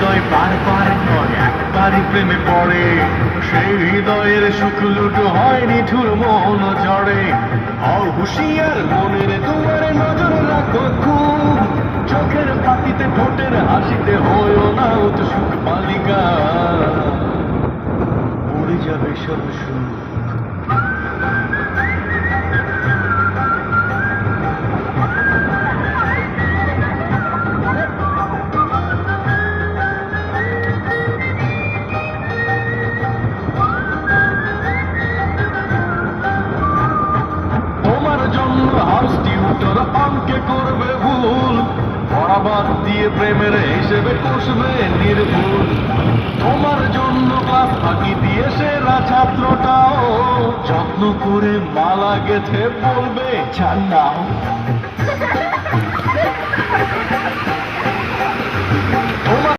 হৃদয় বারবার নয় একবারই প্রেমে পড়ে, সেই হৃদয়ের সুখ লুট হয় নিঠুর মন জড়ে। হও হুঁশিয়ার মনের দুয়ারে নজর রাখো খুব, চোখের পাতিতে ঠোঁটের হাসিতে হয়ও না উৎসুক বালিকা, উড়ে যাবে সব সুখ। হাউস টিউটর অঙ্কে করবে ভুল, পড়াবাদ দিয়ে প্রেমের হিসেবে কষবে নির্ভুল। তোমার জন্য ক্লাস ফাঁকি দিয়ে সেরা ছাত্রটাও যত্ন করে মালা গেথে বলবে জান্নাও।